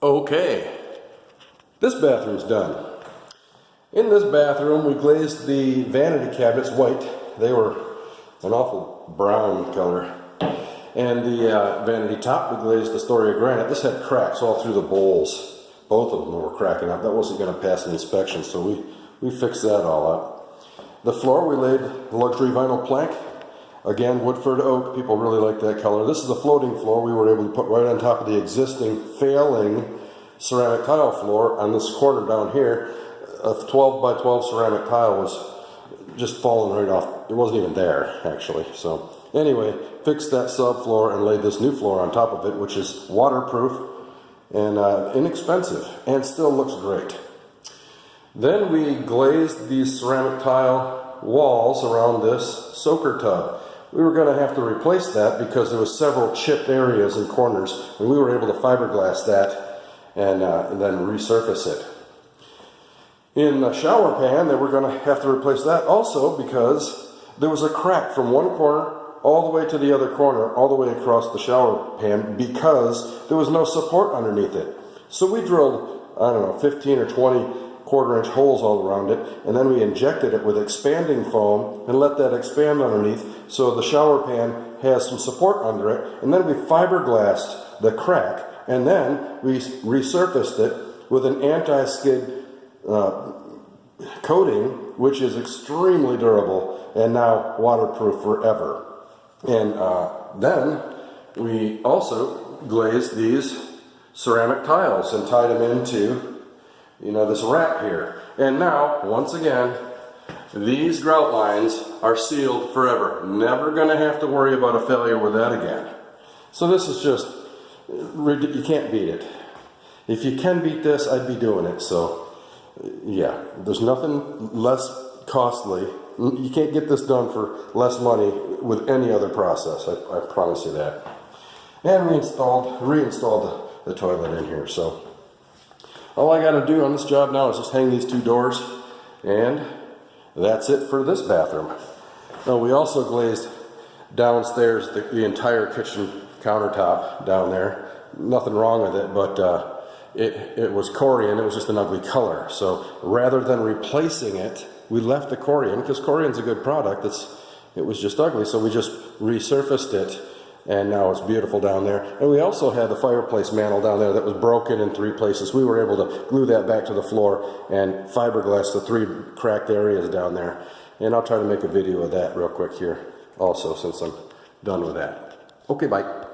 Okay, this bathroom's done. In this bathroom, we glazed the vanity cabinets white. They were an awful brown color. And the vanity top, we glazed the story of granite. This had cracks all through the bowls. Both of them were cracking up. That wasn't going to pass an inspection, so we fixed that all up. The floor, we laid luxury vinyl plank. Again, Woodford oak. People really like that color. This is a floating floor we were able to put right on top of the existing failing ceramic tile floor on this corner down here. A 12 by 12 ceramic tile was just falling right off. It wasn't even there, actually. So anyway, fixed that subfloor and laid this new floor on top of it, which is waterproof and inexpensive and still looks great. Then we glazed these ceramic tile walls around this soaker tub. We were going to have to replace that because there was several chipped areas and corners, and we were able to fiberglass that and then resurface it. In the shower pan, they were going to have to replace that also because there was a crack from one corner all the way to the other corner, all the way across the shower pan, because there was no support underneath it. So we drilled, I don't know, 15 or 20 quarter-inch holes all around it, and then we injected it with expanding foam and let that expand underneath so the shower pan has some support under it, and then we fiberglassed the crack, and then we resurfaced it with an anti-skid coating, which is extremely durable and now waterproof forever. And then we also glazed these ceramic tiles and tied them into this wrap here. And now, once again, these grout lines are sealed forever. Never going to have to worry about a failure with that again. So this is just, you can't beat it. If you can beat this, I'd be doing it. So yeah, there's nothing less costly. You can't get this done for less money with any other process. I promise you that. And reinstalled the toilet in here. So all I got to do on this job now is just hang these two doors, and that's it for this bathroom. Now, we also glazed downstairs the entire kitchen countertop down there. Nothing wrong with it, but it was Corian. It was just an ugly color. So rather than replacing it, we left the Corian, because Corian's a good product. It was just ugly, so we just resurfaced it. And now it's beautiful down there. And we also had the fireplace mantle down there that was broken in 3 places. We were able to glue that back to the floor and fiberglass the 3 cracked areas down there. And I'll try to make a video of that real quick here also, since I'm done with that. Okay, bye.